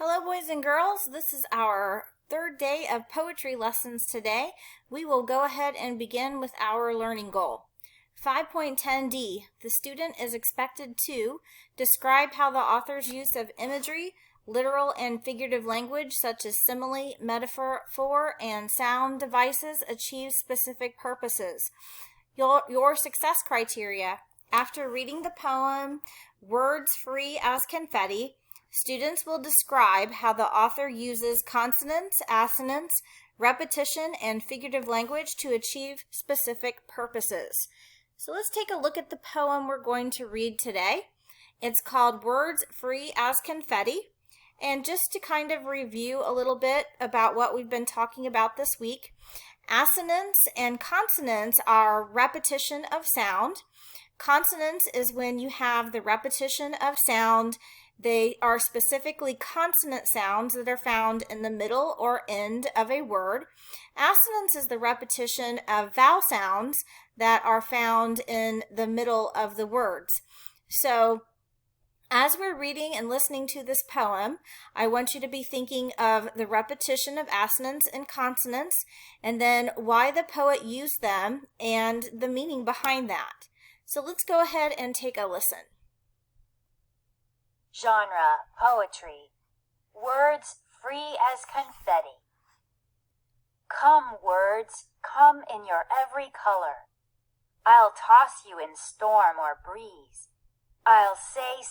Hello, boys and girls. This is our third day of poetry lessons today. We will go ahead and begin with our learning goal. 5.10d. The student is expected to describe how the author's use of imagery, literal and figurative language such as simile, metaphor, and sound devices achieves specific purposes. Your success criteria. After reading the poem, Words Free as Confetti, students will describe how the author uses consonants, assonance, repetition, and figurative language to achieve specific purposes. So let's take a look at the poem we're going to read today. It's called Words Free as Confetti. And just to kind of review a little bit about what we've been talking about this week, assonance and consonants are repetition of sound. Consonants is when you have the repetition of sound. They are specifically consonant sounds that are found in the middle or end of a word. Assonance is the repetition of vowel sounds that are found in the middle of the words. So, as we're reading and listening to this poem, I want you to be thinking of the repetition of assonance and consonants, and then why the poet used them and the meaning behind that. So let's go ahead and take a listen. Genre, poetry. Words free as confetti. Come, words, come in your every color. I'll toss you in storm or breeze. I'll say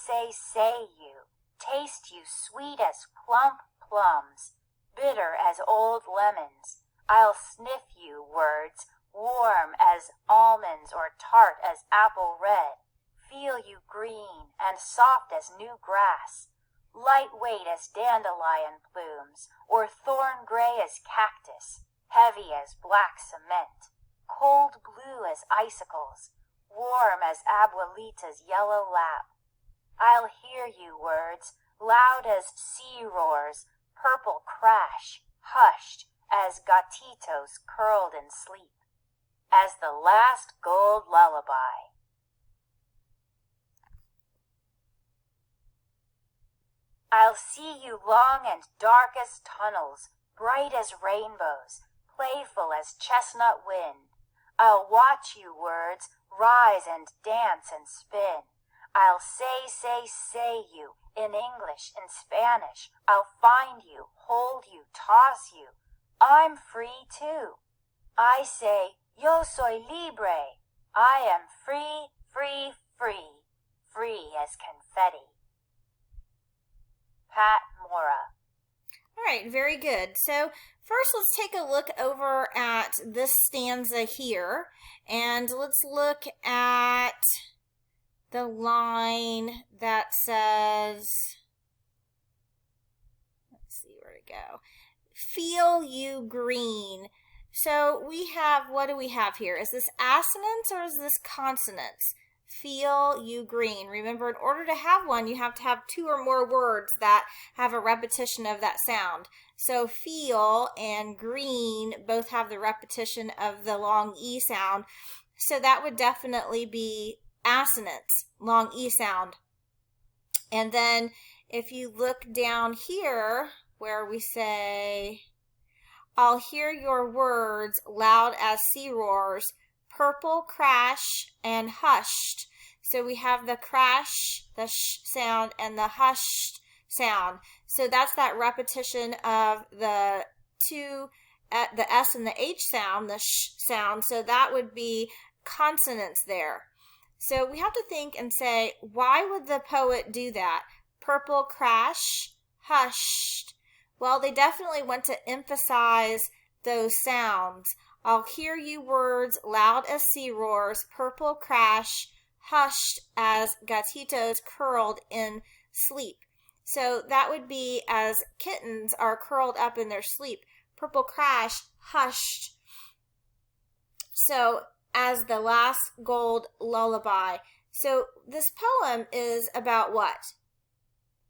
you, taste you sweet as plump plums, bitter as old lemons. I'll sniff you, words, warm as almonds or tart as apple red. Feel you green and soft as new grass, lightweight as dandelion plumes, or thorn gray as cactus, heavy as black cement, cold blue as icicles, warm as Abuelita's yellow lap. I'll hear you, words, loud as sea roars, purple crash, hushed as gatitos curled in sleep, as the last gold lullaby. I'll see you long and dark as tunnels, bright as rainbows, playful as chestnut wind. I'll watch you, words, rise and dance and spin. I'll say you, in English, in Spanish. I'll find you, hold you, toss you. I'm free too. I say, yo soy libre. I am free, free, free, free as confetti. Pat Mora. All right, very good. So first let's take a look over at this stanza here, and let's look at the line that says, let's see where to go, feel you green. So we have, what do we have here? Is this assonance or is this consonants? Feel you green. Remember, in order to have one, you have to have two or more words that have a repetition of that sound. So feel and green both have the repetition of the long E sound. So that would definitely be assonance, long E sound. And then if you look down here where we say, I'll hear your words loud as sea roars, purple crash and hushed. So we have the crash, the sh sound, and the hushed sound. So that's that repetition of the two, the S and the H sound, the sh sound. So that would be consonants there. So we have to think and say, why would the poet do that? Purple crash, hushed. Well, they definitely want to emphasize those sounds. I'll hear you, words loud as sea roars, purple crash, hushed as gatitos curled in sleep. So that would be as kittens are curled up in their sleep. Purple crash, hushed. So as the last gold lullaby. So this poem is about what?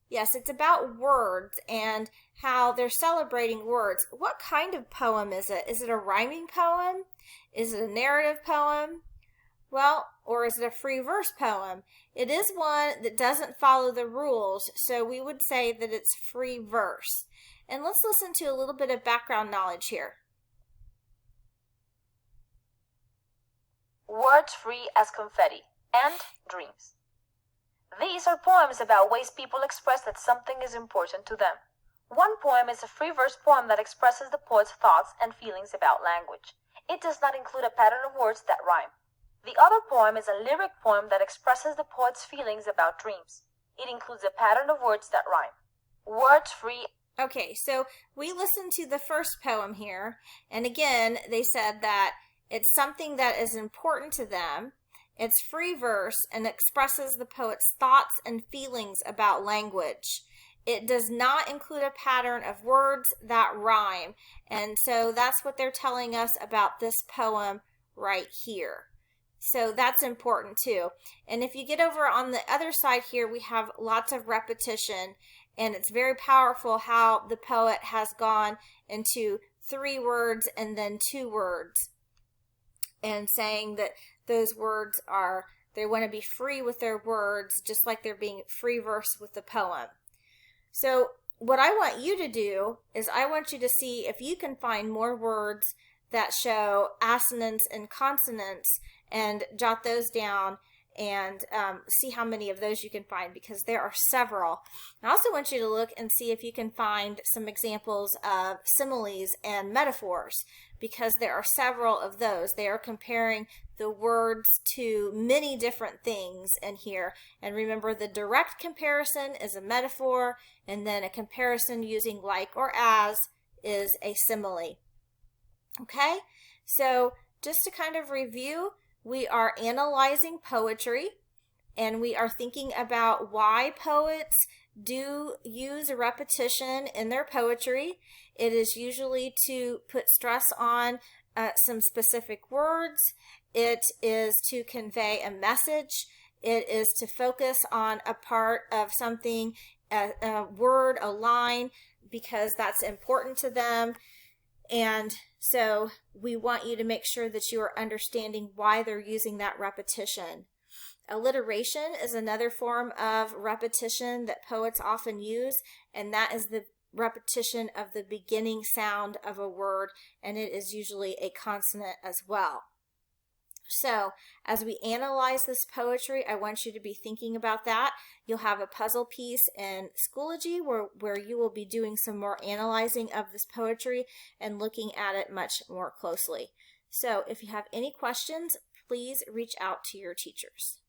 Yes, it's about words and how they're celebrating words. What kind of poem is it? Is it a rhyming poem? Is it a narrative poem? Well, or is it a free verse poem? It is one that doesn't follow the rules, so we would say that it's free verse. And let's listen to a little bit of background knowledge here. Words free as confetti and dreams. These are poems about ways people express that something is important to them. One poem is a free verse poem that expresses the poet's thoughts and feelings about language. It does not include a pattern of words that rhyme. The other poem is a lyric poem that expresses the poet's feelings about dreams. It includes a pattern of words that rhyme. Words free. Okay, so we listened to the first poem here, and again, they said that it's something that is important to them. It's free verse and expresses the poet's thoughts and feelings about language. It does not include a pattern of words that rhyme, and so that's what they're telling us about this poem right here. So that's important too. And if you get over on the other side here, we have lots of repetition, and it's very powerful how the poet has gone into 3 words and then 2 words, and saying that those words are, they want to be free with their words, just like they're being free verse with the poem. So what I want you to do is I want you to see if you can find more words that show assonance and consonants, and jot those down and see how many of those you can find, because there are several. I also want you to look and see if you can find some examples of similes and metaphors, because there are several of those. They are comparing the words to many different things in here. And remember, the direct comparison is a metaphor, and then a comparison using like or as is a simile. Okay, so just to kind of review, we are analyzing poetry, and we are thinking about why poets do use repetition in their poetry. It is usually to put stress on some specific words. It is to convey a message. It is to focus on a part of something, a word, a line, because that's important to them. And so we want you to make sure that you are understanding why they're using that repetition. Alliteration is another form of repetition that poets often use, and that is the repetition of the beginning sound of a word, and it is usually a consonant as well. So as we analyze this poetry, I want you to be thinking about that. You'll have a puzzle piece in Schoology where you will be doing some more analyzing of this poetry and looking at it much more closely. So if you have any questions, please reach out to your teachers.